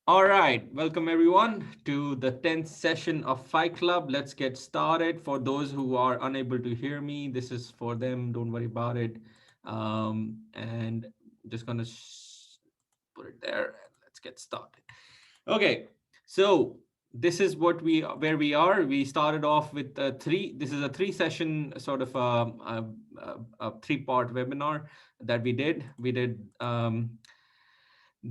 All right, welcome everyone to the 10th session of Fight Club. Let's get started. For those who are unable to hear me, this is for them. Don't worry about it. And just gonna put it there and let's get started. Okay, so this is where we are. We started off with three. This is a three-session sort of a three-part webinar that we did. We did.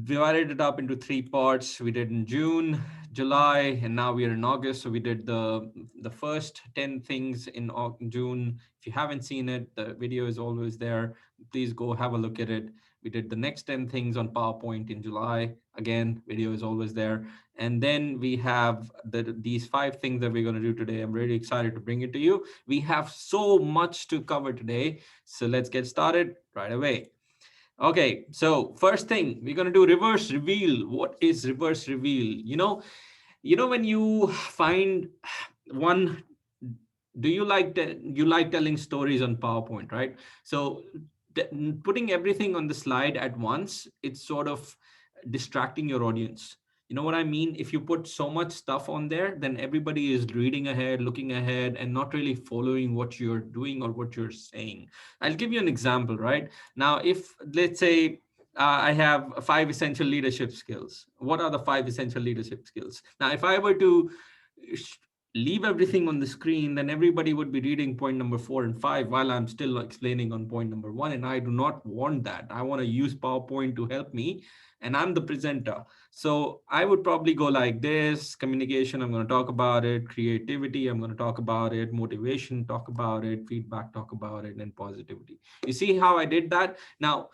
Divided it up into three parts. We did in June, July, and now we are in August. So we did the first 10 things in June. If you haven't seen it, the video is always there. Please go have a look at it. We did the next 10 things on PowerPoint in July. Again, video is always there. And then we have these 5 things that we're going to do today. I'm really excited to bring it to you. We have so much to cover today. So let's get started right away. Okay, so first thing we're gonna do reverse reveal. What is reverse reveal? When you find one, do you like telling stories on PowerPoint, right? So putting everything on the slide at once, it's sort of distracting your audience. You know what I mean? If you put so much stuff on there, then everybody is reading ahead, looking ahead, and not really following what you're doing or what you're saying. I'll give you an example, right? Now, if let's say I have 5 essential leadership skills. What are the 5 essential leadership skills? Now, if I were to leave everything on the screen, then everybody would be reading point number 4 and 5 while I'm still explaining on point number 1. And I do not want that. I want to use PowerPoint to help me. And I'm the presenter. So I would probably go like this: communication, I'm going to talk about it; creativity, I'm going to talk about it; motivation, talk about it; feedback, talk about it; and positivity. You see how I did that? Now,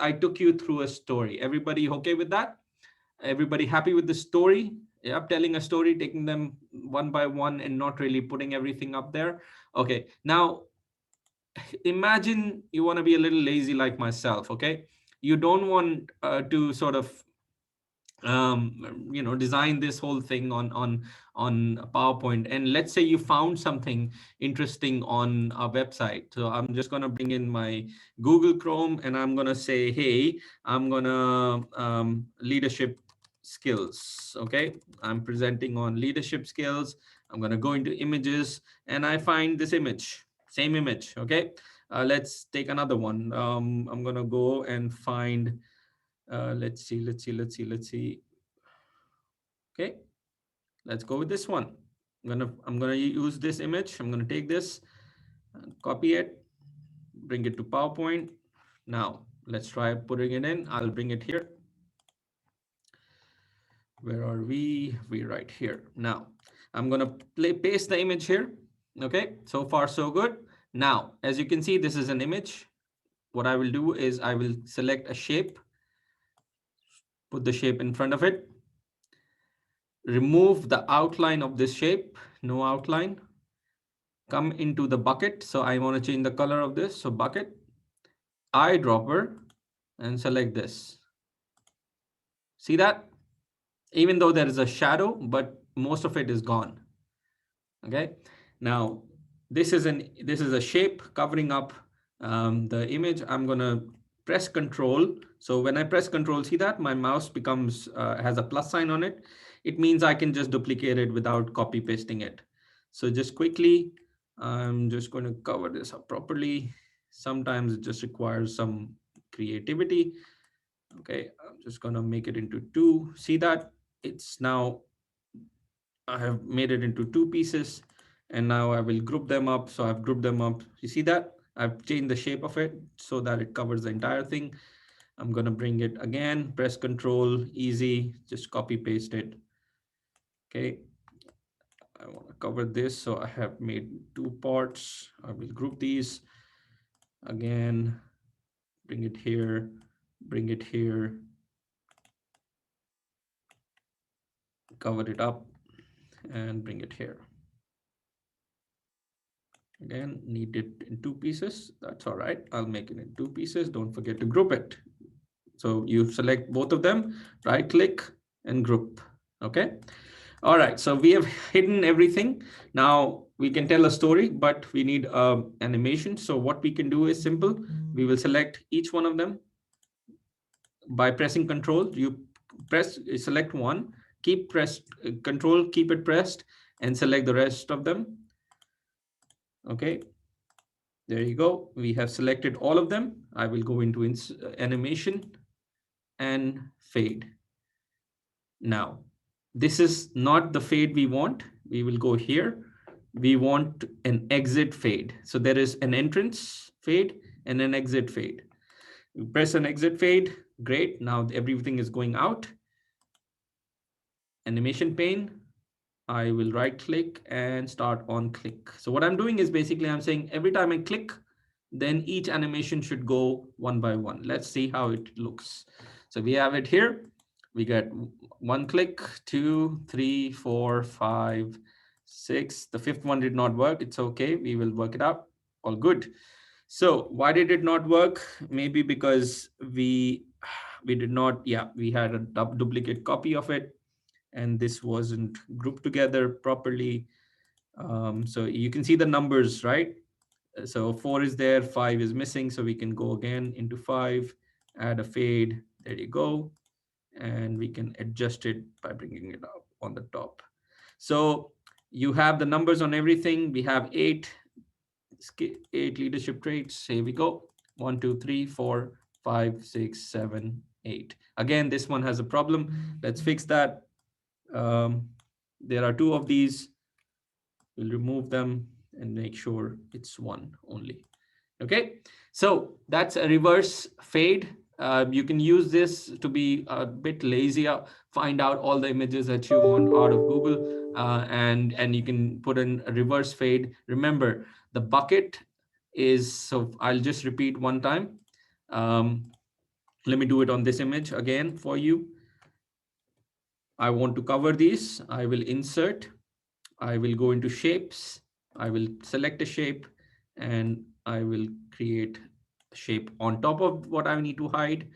I took you through a story. Everybody okay with that? Everybody happy with the story? Yeah, telling a story, taking them one by one and not really putting everything up there. Okay, now imagine you want to be a little lazy like myself. Okay, you don't want to sort of design this whole thing on PowerPoint, and let's say you found something interesting on our website. So I'm just going to bring in my Google Chrome and I'm going to say, hey, I'm going to leadership skills. Okay, I'm presenting on leadership skills. I'm going to go into images and I find this image, same image. Okay, let's take another one. I'm going to go and find let's see. Okay, let's go with this one. I'm gonna use this image. I'm gonna take this, copy it, bring it to PowerPoint. Now let's try putting it in. I'll bring it here. Where are we? We're right here. Now I'm gonna paste the image here. Okay, so far so good. Now, as you can see, this is an image. What I will do is I will select a shape, put the shape in front of it, remove the outline of this shape, no outline, come into the bucket. So I want to change the color of this. So bucket, eyedropper, and select this. See that? Even though there is a shadow, but most of it is gone. Okay. Now this is a shape covering up the image. I'm gonna press Control. So when I press Control, see that my mouse becomes has a plus sign on it. It means I can just duplicate it without copy pasting it. So just quickly, I'm just going to cover this up properly. Sometimes it just requires some creativity. Okay, I'm just going to make it into 2. See that? It's now, I have made it into 2 pieces and now I will group them up. So I've grouped them up. You see that? I've changed the shape of it so that it covers the entire thing. I'm going to bring it again, press Control, easy, just copy paste it. Okay, I want to cover this. So I have made 2 parts. I will group these again, bring it here, cover it up and bring it here. Again, need it in 2 pieces. That's all right. I'll make it in 2 pieces. Don't forget to group it. So you select both of them, right click and group. Okay. All right. So we have hidden everything. Now we can tell a story, but we need animation. So what we can do is simple. We will select each one of them. by pressing control, you select one, keep pressed, control, keep it pressed, and select the rest of them. Okay, there you go. We have selected all of them. I will go into animation and fade. Now, this is not the fade we want. We will go here. We want an exit fade. So there is an entrance fade and an exit fade. You press an exit fade. Great. Now everything is going out. Animation pane. I will right click and start on click. So what I'm doing is basically I'm saying every time I click, then each animation should go one by one. Let's see how it looks. So we have it here. We get one click, 2, 3, 4, 5, 6. The fifth one did not work. It's okay. We will work it out. All good. So why did it not work? Maybe because we did not, yeah, we had a duplicate copy of it, and this wasn't grouped together properly. So you can see the numbers, right? So 4 is there, 5 is missing. So we can go again into 5, add a fade. There you go. And we can adjust it by bringing it up on the top. So you have the numbers on everything. We have 8 leadership traits. Here we go. 1, 2, 3, 4, 5, 6, 7, 8. Again, this one has a problem. Let's fix that. There are 2 of these. We'll remove them and make sure it's one only. Okay, so that's a reverse fade. You can use this to be a bit lazier, find out all the images that you want out of Google, and you can put in a reverse fade. Remember, the bucket is, so I'll just repeat one time. Um, Let me do it on this image again for you. I want to cover these. I will insert. I will go into shapes. I will select a shape and I will create a shape on top of what I need to hide.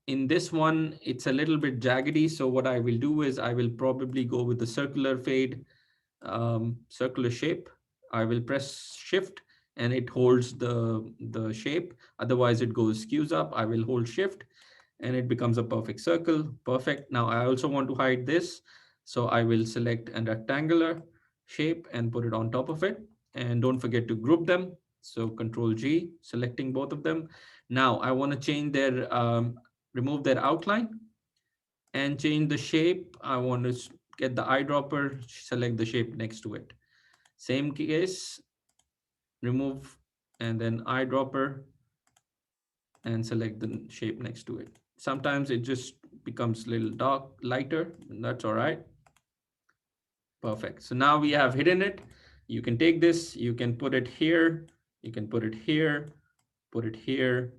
In this one, it's a little bit jaggedy. So what I will do is I will probably go with the circular fade, circular shape. I will press shift and it holds the shape. Otherwise it goes skews up. I will hold shift and it becomes a perfect circle. Perfect. Now I also want to hide this. So I will select a rectangular shape and put it on top of it. And don't forget to group them. So Control G, selecting both of them. Now I want to change their, remove their outline and change the shape. I want to get the eyedropper, select the shape next to it. Same case, remove and then eyedropper and select the shape next to it. Sometimes it just becomes a little dark, lighter, and that's all right. Perfect. So now we have hidden it. You can take this, you can put it here, you can put it here, put it here.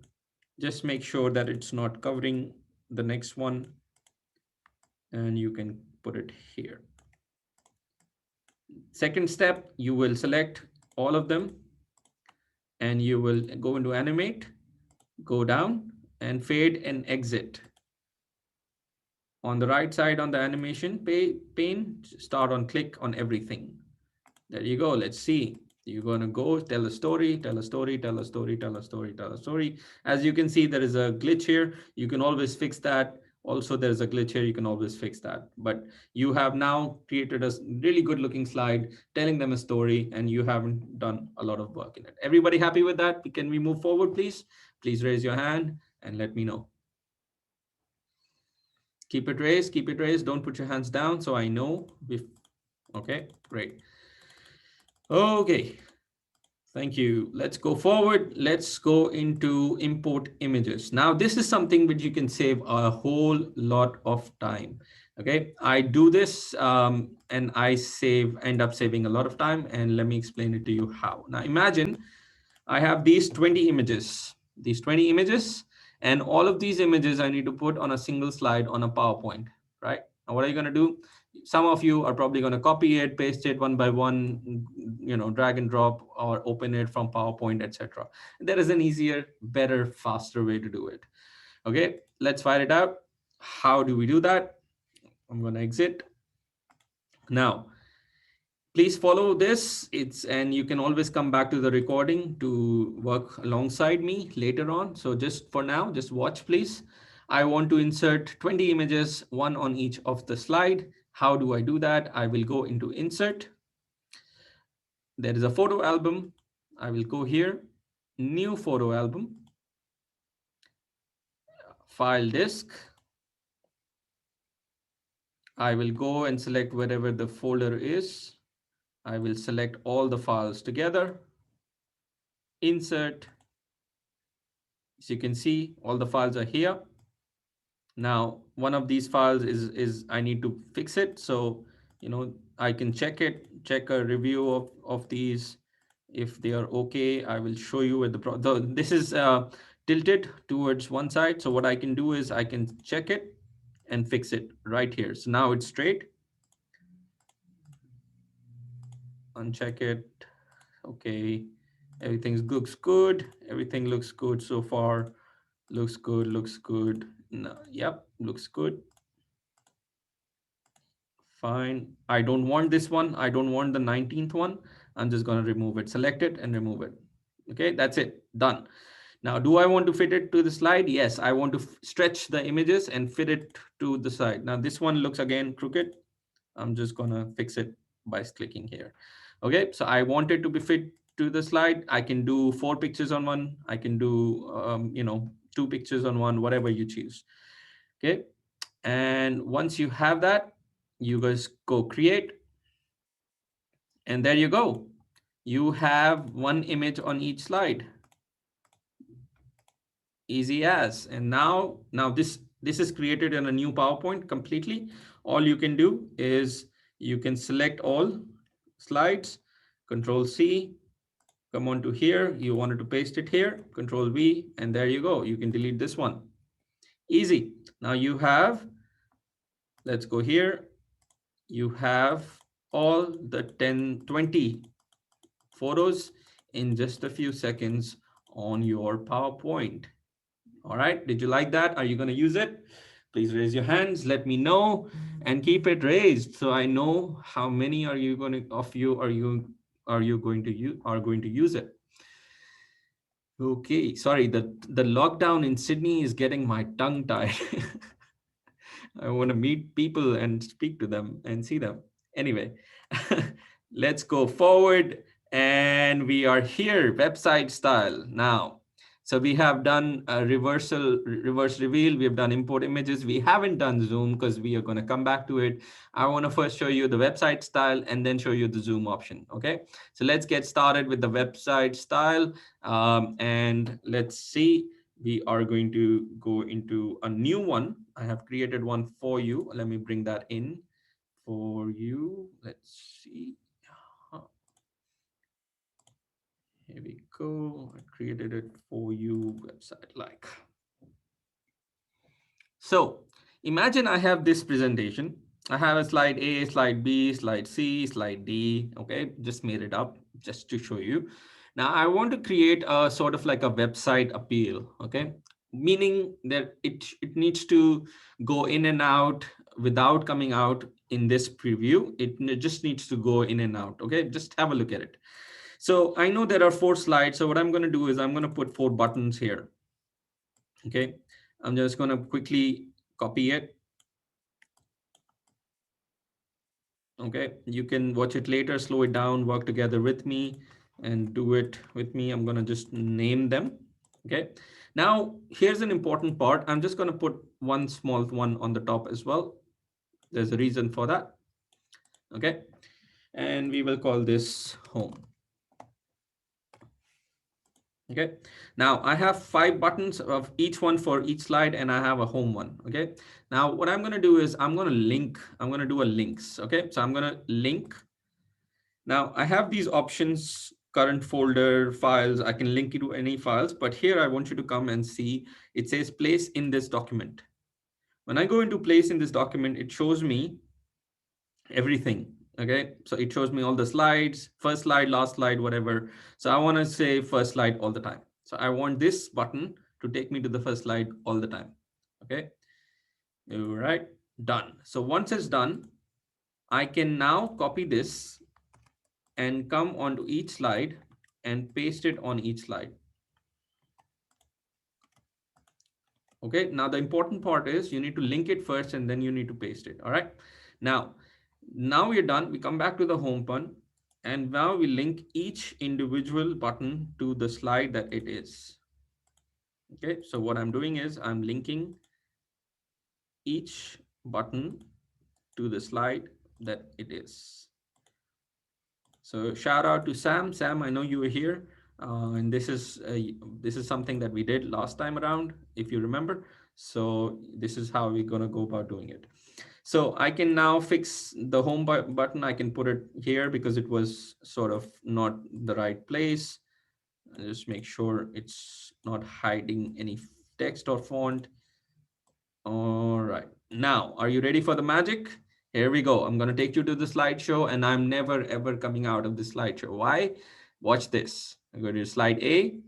Just make sure that it's not covering the next one. And you can put it here. Second step, you will select all of them and you will go into animate, go down and fade and exit. On the right side on the animation pane, start on click on everything. There you go. Let's see. You're going to go tell a story, tell a story, tell a story, tell a story, tell a story. As you can see, there is a glitch here. You can always fix that. Also, there's a glitch here. You can always fix that. But you have now created a really good looking slide telling them a story and you haven't done a lot of work in it. Everybody happy with that? Can we move forward, please? Please raise your hand and let me know. Keep it raised, keep it raised. Don't put your hands down so I know. Okay, great. Okay, thank you. Let's go forward. Let's go into import images. Now, this is something which you can save a whole lot of time. Okay, I do this and I end up saving a lot of time. And let me explain it to you how. Now, imagine I have these 20 images, and all of these images I need to put on a single slide on a PowerPoint, right? Now, what are you going to do? Some of you are probably going to copy it, paste it one by one, drag and drop or open it from PowerPoint, etc. There is an easier, better, faster way to do it. Okay, let's fire it out. How do we do that? I'm going to exit. Now, Please follow this. And you can always come back to the recording to work alongside me later on. So just for now, just watch, please. I want to insert 20 images, one on each of the slide. How do I do that? I will go into insert. There is a photo album. I will go here, new photo album, file disk. I will go and select wherever the folder is. I will select all the files together, insert. As you can see, all the files are here. Now, one of these files is I need to fix it. So, I can check it, check a review of these. If they are okay, I will show you with this is tilted towards one side. So what I can do is I can check it and fix it right here. So now it's straight. Uncheck it. Okay. Everything looks good. Everything looks good so far. Looks good, looks good. No, yep, looks good. Fine. I don't want this one. I don't want the 19th one. I'm just going to remove it. Select it and remove it. Okay, that's it. Done. Now, do I want to fit it to the slide? Yes, I want to stretch the images and fit it to the side. Now, this one looks again crooked. I'm just going to fix it by clicking here. Okay, so I want it to be fit to the slide. I can do 4 pictures on one. I can do, 2 pictures on one, whatever you choose. Okay, and once you have that, you guys go create, and there you go. You have one image on each slide. Easy as. And now this is created in a new PowerPoint completely. All you can do is you can select all slides, Control C, come on to here. You wanted to paste it here, Control V, and there you go. You can delete this one. Easy. Now you have, let's go here. You have all the 20 photos in just a few seconds on your PowerPoint. All right, did you like that? Are you going to use it? Please raise your hands, let me know, and keep it raised so I know how many are you going to of you are going to use it. Okay, sorry, the lockdown in Sydney is getting my tongue tied. I want to meet people and speak to them and see them. Anyway, let's go forward. And we are here, website style now. So we have done a reverse reveal. We have done import images. We haven't done zoom because we are going to come back to it. I want to first show you the website style and then show you the zoom option. Okay, so let's get started with the website style. And let's see, we are going to go into a new one. I have created one for you. Let me bring that in for you. Let's see. Here we go. I created it for you, website like. So imagine I have this presentation. I have a slide A, slide B, slide C, slide D. Okay, just made it up just to show you. Now I want to create a sort of like a website appeal. Okay, meaning that it needs to go in and out without coming out in this preview. It just needs to go in and out. Okay, just have a look at it. So I know there are 4 slides. So what I'm going to do is I'm going to put 4 buttons here. Okay, I'm just going to quickly copy it. Okay, you can watch it later, slow it down, work together with me and do it with me. I'm going to just name them. Okay, now here's an important part. I'm just going to put one small one on the top as well. There's a reason for that. Okay, and we will call this home. Okay, now I have 5 buttons of each one for each slide, and I have a home one. Okay, now what I'm going to do is I'm going to do a links. Okay, so I'm going to link. Now I have these options, current folder, files. I can link you to any files, but here I want you to come and see, it says place in this document. When I go into place in this document, it shows me everything. Okay, so it shows me all the slides, first slide, last slide, whatever. So I want to say first slide all the time. So I want this button to take me to the first slide all the time. Okay, all right, done. So once it's done, I can now copy this and come onto each slide and paste it on each slide. Okay, now the important part is you need to link it first and then you need to paste it. All right. Now we're done. We come back to the home button and now we link each individual button to the slide that it is. Okay, so what I'm doing is I'm linking each button to the slide that it is. So shout out to Sam. Sam, I know you were here, and this is something that we did last time around, if you remember. So this is how we're gonna go about doing it. So I can now fix the home button. I can put it here because it was sort of not the right place. Just make sure it's not hiding any text or font. All right. Now, are you ready for the magic? Here we go. I'm going to take you to the slideshow and I'm never ever coming out of the slideshow. Why? Watch this. I'm going to slide A,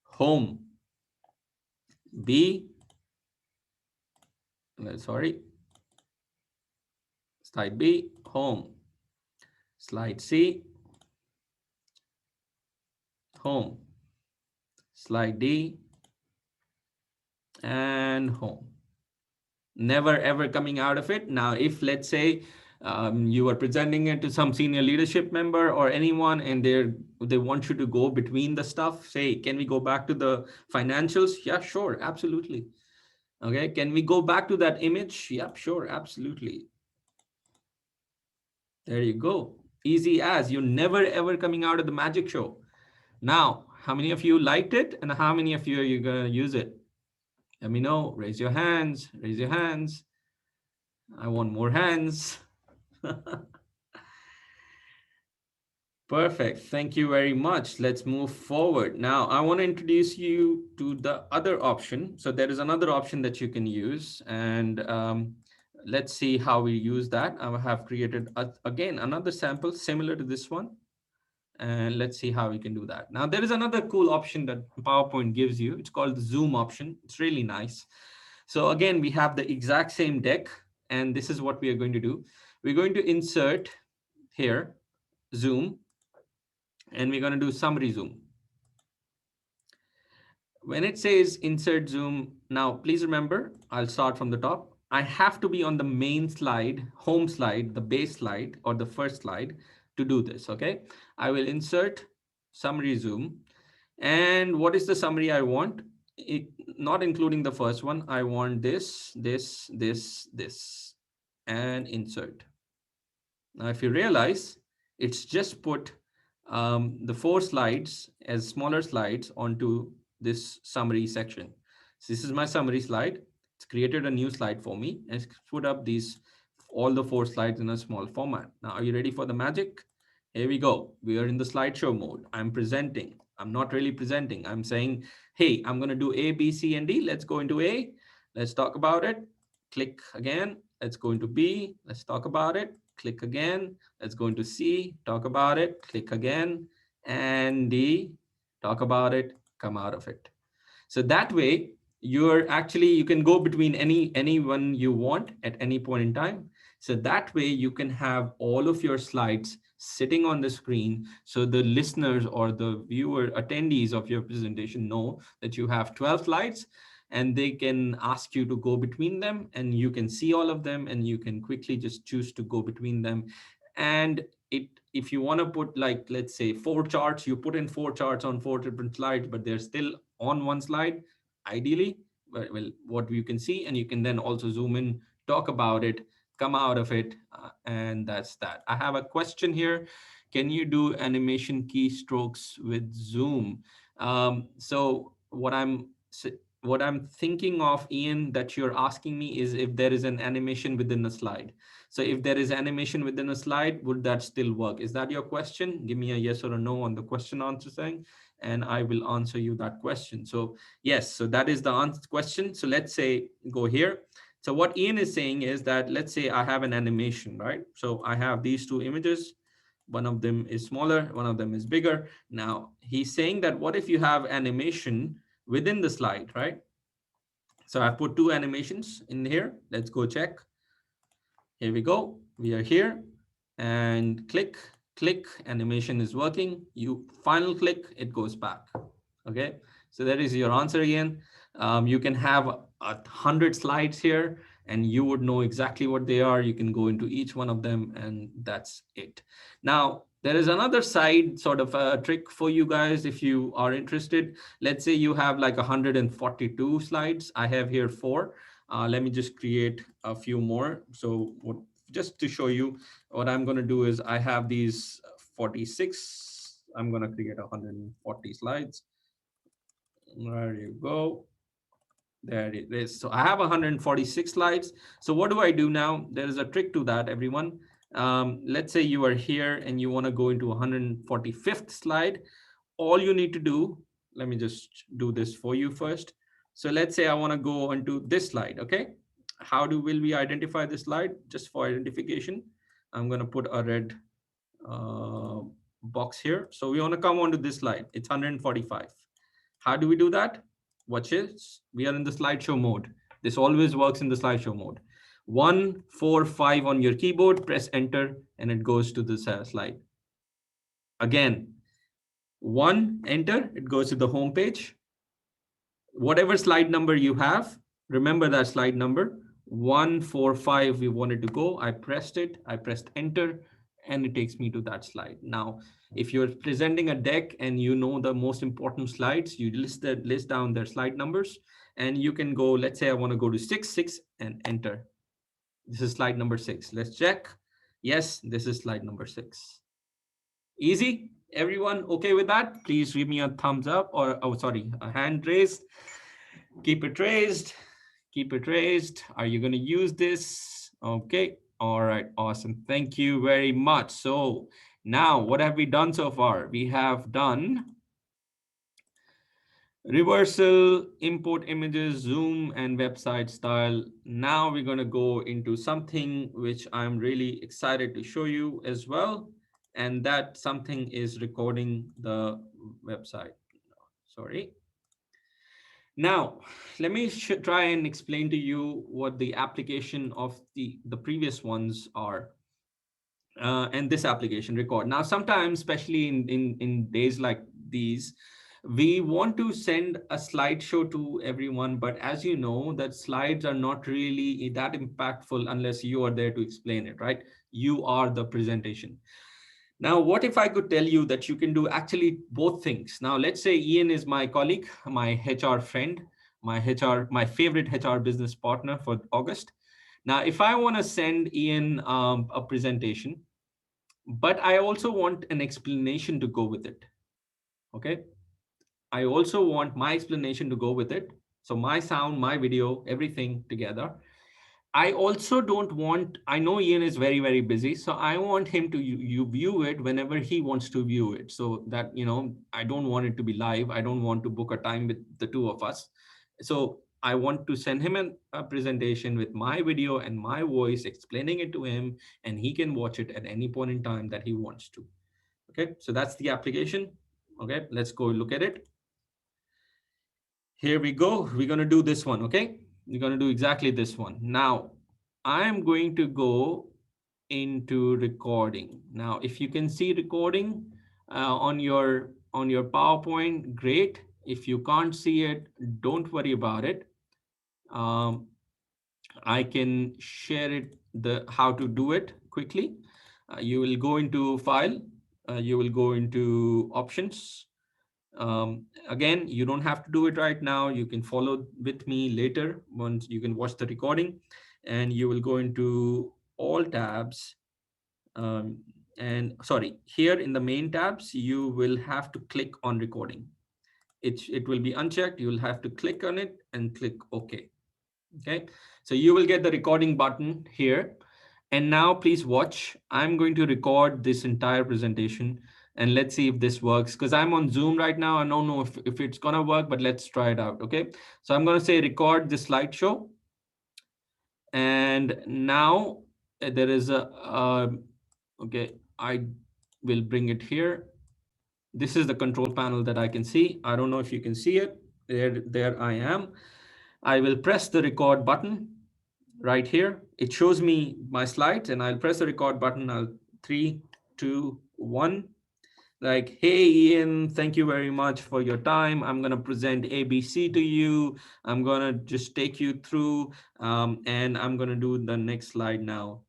home. B, sorry, slide B, home. Slide C, home. Slide D, and home. Never ever coming out of it. Now, if let's say you are presenting it to some senior leadership member or anyone and they want you to go between the stuff, say, can we go back to the financials? Yeah, sure, absolutely. Okay, can we go back to that image? Yep, sure, absolutely. There you go. Easy as. You're never ever coming out of the magic show. Now, how many of you liked it and how many of you are you gonna use it? Let me know. Raise your hands. Raise your hands. I want more hands. Perfect. Thank you very much. Let's move forward. Now, I want to introduce you to the other option. So there is another option that you can use. And let's see how we use that. I have created, again, another sample similar to this one. And let's see how we can do that. Now, there is another cool option that PowerPoint gives you. It's called the Zoom option. It's really nice. So again, we have the exact same deck. And this is what we are going to do. We're going to insert here, Zoom, and we're going to do summary zoom. When it says insert zoom, now please remember, I'll start from the top. I have to be on the main slide, home slide, the base slide, or the first slide to do this, okay? I will insert summary zoom. And what is the summary I want? Not including the first one. I want this, this, and insert. Now, if you realize, it's just put the 4 slides as smaller slides onto this summary section. So this is my summary slide. It's created a new slide for me and it's put up all the 4 slides in a small format. Now, are you ready for the magic? Here we go. We are in the slideshow mode. I'm presenting. I'm not really presenting. I'm saying, hey, I'm going to do A, B, C, and D. Let's go into A. Let's talk about it. Click again. Let's go into B. Let's talk about it. Click again. Let's go into C. Talk about it. Click again. And D. Talk about it. Come out of it. So that way, you can go between anyone you want at any point in time. So that way you can have all of your slides sitting on the screen. So the listeners or the viewer attendees of your presentation know that you have 12 slides and they can ask you to go between them and you can see all of them and you can quickly just choose to go between them. And if you want to put, like, let's say 4 charts, you put in 4 charts on 4 different slides, but they're still on one slide, ideally, well, what you can see, and you can then also zoom in, talk about it, come out of it, and that's that. I have a question here. Can you do animation keystrokes with Zoom? So what I'm thinking of, Ian, that you're asking me is if there is an animation within a slide. So if there is animation within a slide, would that still work? Is that your question? Give me a yes or a no on the question answer thing, and I will answer you that question. So yes, so that is the answer question. So let's say go here. So what Ian is saying is that, let's say I have an animation, right? So I have these 2 images. One of them is smaller, one of them is bigger. Now he's saying that what if you have animation within the slide, right? So I've put 2 animations in here. Let's go check. Here we go. We are here and click. click, animation is working. You final click, it goes back. Okay, so that is your answer again. You can have 100 slides here and you would know exactly what they are. You can go into each one of them and that's it. Now, there is another side sort of a trick for you guys if you are interested. Let's say you have like 142 slides. I have here 4. Let me just create a few more. So what, just to show you, what I'm going to do is I have these 46. I'm going to create 140 slides. There you go. There it is. So I have 146 slides. So what do I do now? There is a trick to that, everyone. Let's say you are here and you want to go into 145th slide. All you need to do, let me just do this for you first. So let's say I want to go onto this slide. Okay. How will we identify this slide? Just for identification, I'm going to put a red uh, box here. So we want to come onto this slide. It's 145. How do we do that? Watch this. We are in the slideshow mode. This always works in the slideshow mode. 1, 4, 5 on your keyboard, press enter, and it goes to this slide. Again, 1, enter, it goes to the home page. Whatever slide number you have, remember that slide number. 1, 4, 5, we wanted to go. I pressed it, I pressed enter, and it takes me to that slide. Now, if you're presenting a deck and you know the most important slides, you list down their slide numbers, and you can go, let's say I want to go to 6 and enter. This is slide number 6. Let's check. Yes, this is slide number 6. Easy. Everyone okay with that? Please give me a thumbs up or, oh, sorry, a hand raised. Keep it raised. Keep it raised. Are you going to use this? Okay. All right. Awesome. Thank you very much. So now what have we done so far? We have done reversal, import images, zoom, and website style. Now we're going to go into something which I'm really excited to show you as well. And that something is recording the website. Sorry. Now, let me try and explain to you what the application of the previous ones are. And this application record. Now, sometimes, especially in days like these, we want to send a slideshow to everyone, but as you know, that slides are not really that impactful unless you are there to explain it, right? You are the presentation. Now, what if I could tell you that you can do actually both things? Now, let's say Ian is my colleague, my HR friend, my favorite HR business partner for August. Now, if I want to send Ian a presentation, but I also want an explanation to go with it. Okay. I also want my explanation to go with it. So my sound, my video, everything together. I also don't want, I know Ian is very, very busy. So I want him to you view it whenever he wants to view it. So that, I don't want it to be live. I don't want to book a time with the two of us. So I want to send him a presentation with my video and my voice explaining it to him, and he can watch it at any point in time that he wants to. Okay, so that's the application. Okay, let's go look at it. Here we go. We're going to do this one. Okay, we're going to do exactly this one. Now, I'm going to go into recording. Now, if you can see recording on your PowerPoint, great. If you can't see it, don't worry about it. I can share it, how to do it quickly. You will go into file, you will go into options. Again, you don't have to do it right now. You can follow with me later once you can watch the recording, and you will go into all tabs. And sorry, here in the main tabs, you will have to click on recording. It will be unchecked. You will have to click on it and click OK. Okay, so you will get the recording button here. And now please watch. I'm going to record this entire presentation and let's see if this works, because I'm on Zoom right now. I don't know if it's going to work, but let's try it out. Okay, so I'm going to say record this slideshow. And now there is okay, I will bring it here. This is the control panel that I can see. I don't know if you can see it. There I am. I will press the record button right here. It shows me my slides and I'll press the record button. 3, 2, 1. Like, hey Ian, thank you very much for your time. I'm going to present ABC to you. I'm going to just take you through, and I'm going to do the next slide now.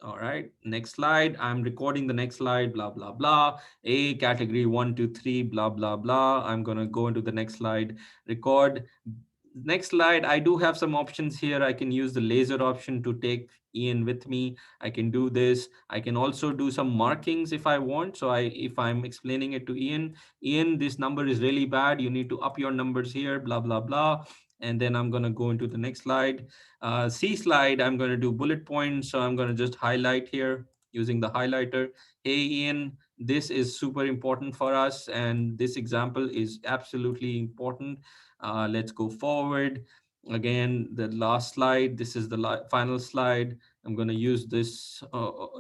All right, next slide. I'm recording the next slide, blah, blah, blah. A category 1, 2, 3, blah, blah, blah. I'm going to go into the next slide, record. Next slide, I do have some options here. I can use the laser option to take Ian with me. I can do this. I can also do some markings if I want. So if I'm explaining it to Ian, this number is really bad. You need to up your numbers here, blah, blah, blah. And then I'm going to go into the next slide. C slide, I'm going to do bullet points. So I'm going to just highlight here using the highlighter. Hey, Ian, this is super important for us. And this example is absolutely important. Let's go forward. Again, the last slide. This is the final slide. I'm going to use this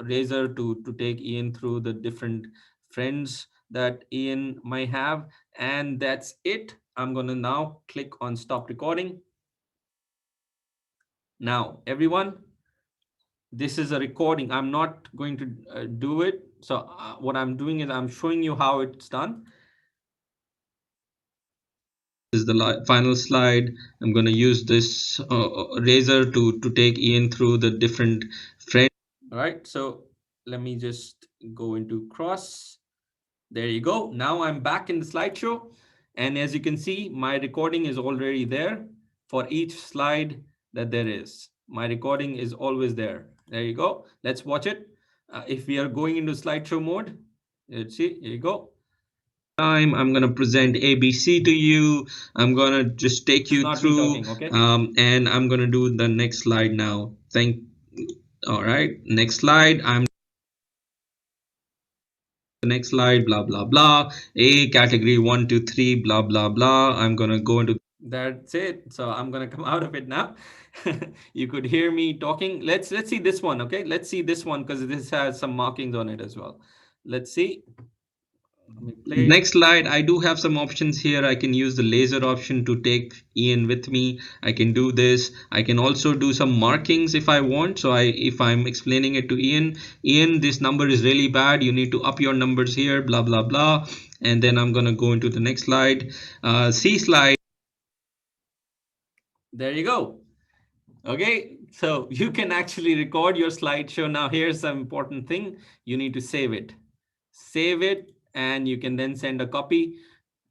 razor to take Ian through the different friends that Ian might have. And that's it. I'm going to now click on stop recording. Now, everyone, this is a recording. I'm not going to do it. So what I'm doing is I'm showing you how it's done. This is the final slide. I'm going to use this razor to take Ian through the different frames. All right, so let me just go into cross. There you go. Now I'm back in the slideshow. And as you can see, my recording is already there for each slide that there is. My recording is always there. There you go. Let's watch it. If we are going into slideshow mode, let's see, here you go. Time I'm going to present ABC to you. I'm going to just take you through, talking, okay? And I'm going to do the next slide now. All right, next slide. I'm the next slide, blah, blah, blah. A category 1, 2, 3, blah, blah, blah. I'm going to go into that's it. So I'm going to come out of it now. You could hear me talking. Let's see this one, okay? Let's see this one because this has some markings on it as well. Let's see. Next slide, I do have some options here. I can use the laser option to take Ian with me. I can do this. I can also do some markings if I want. So if I'm explaining it to Ian, this number is really bad. You need to up your numbers here, blah, blah, blah. And then I'm going to go into the next slide. C slide. There you go. Okay, so you can actually record your slideshow. Now, here's some important thing. You need to save it. Save it, and you can then send a copy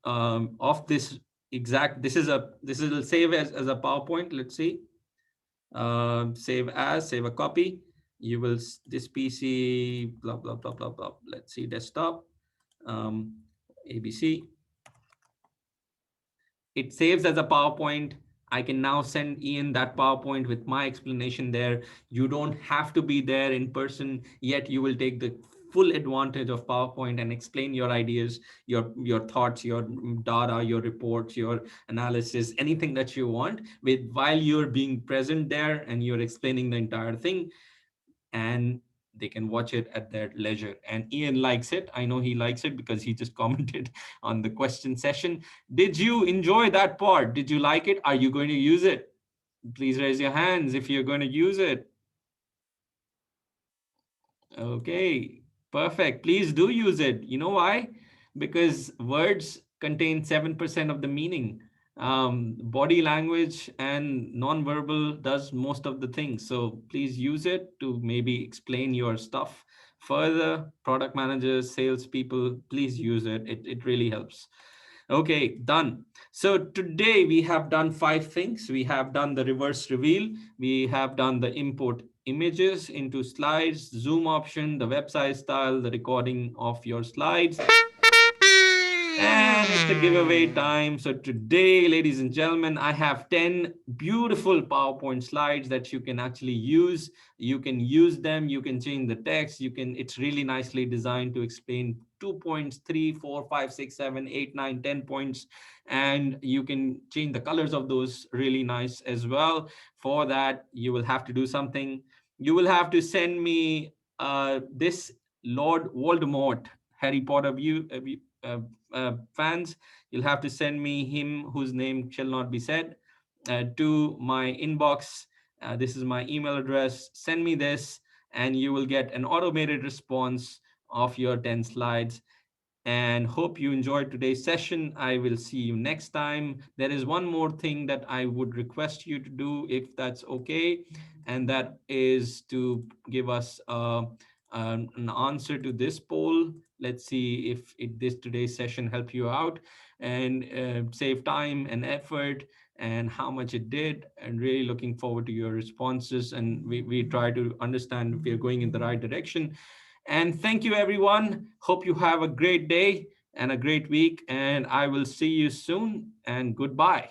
of this exact. This will save as a PowerPoint. Let's see. Save a copy. You will this PC blah blah blah blah blah. Let's see desktop. ABC. It saves as a PowerPoint. I can now send Ian that PowerPoint with my explanation there. You don't have to be there in person, yet you will take the full advantage of PowerPoint and explain your ideas, your thoughts, your data, your reports, your analysis, anything that you want with while you're being present there and you're explaining the entire thing. And they can watch it at their leisure. And Ian likes it. I know he likes it because he just commented on the question session. Did you enjoy that part? Did you like it? Are you going to use it? Please raise your hands if you're going to use it. Okay, perfect. Please do use it. You know why? Because words contain 7% of the meaning. Body language and non-verbal does most of the things. So please use it to maybe explain your stuff further. Product managers, salespeople, please use it. It really helps. Okay, done. So today we have done 5 things. We have done the reverse reveal. We have done the import images into slides, zoom option, the website style, the recording of your slides. And it's a giveaway time. So today, ladies and gentlemen, I have 10 beautiful PowerPoint slides that you can actually use. You can use them. You can change the text. It's really nicely designed to explain 2 points, 3, 4, 5, 6, 7, 8, 9, 10 points. And you can change the colors of those really nice as well. For that, you will have to do something. You will have to send me this Lord Voldemort Harry Potter fans. You'll have to send me him whose name shall not be said to my inbox. This is my email address. Send me this, and you will get an automated response of your 10 slides, and hope you enjoyed today's session. I will see you next time. There is one more thing that I would request you to do, if that's okay, and that is to give us an answer to this poll. Let's see if this today's session help you out and save time and effort, and how much it did. And really looking forward to your responses, and we try to understand if we are going in the right direction. And thank you, everyone. Hope you have a great day and a great week. And I will see you soon. And goodbye.